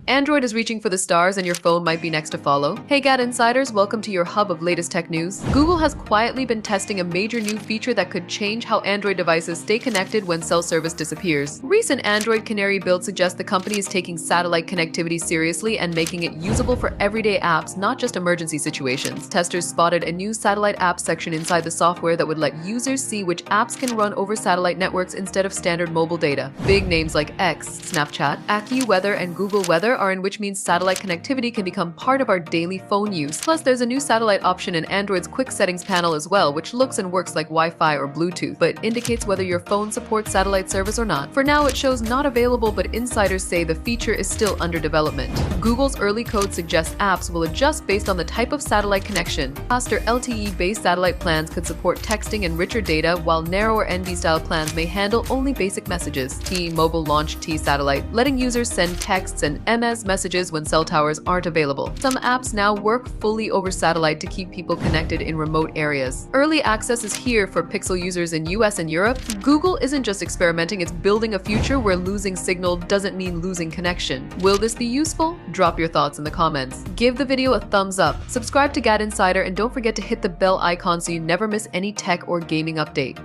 Android is reaching for the stars and your phone might be next to follow. Hey GadInsiders, welcome to your hub of latest tech news. Google has quietly been testing a major new feature that could change how Android devices stay connected when cell service disappears. Recent Android Canary builds suggest the company is taking satellite connectivity seriously and making it usable for everyday apps, not just emergency situations. Testers spotted a new satellite apps section inside the software that would let users see which apps can run over satellite networks instead of standard mobile data. Big names like X, Snapchat, AccuWeather, and Google Weather are in, which means satellite connectivity can become part of our daily phone use. Plus, there's a new satellite option in Android's quick settings panel as well, which looks and works like Wi-Fi or Bluetooth, but indicates whether your phone supports satellite service or not. For now, it shows not available, but insiders say the feature is still under development. Google's early code suggests apps will adjust based on the type of satellite connection. Faster LTE-based satellite plans could support texting and richer data, while narrower NB-style plans may handle only basic messages. T-Mobile launched T-Satellite, letting users send texts and MS messages when cell towers aren't available. Some apps now work fully over satellite to keep people connected in remote areas. Early access is here for Pixel users in US and Europe. Google isn't just experimenting, it's building a future where losing signal doesn't mean losing connection. Will this be useful? Drop your thoughts in the comments. Give the video a thumbs up, subscribe to GadInsider, and don't forget to hit the bell icon so you never miss any tech or gaming update.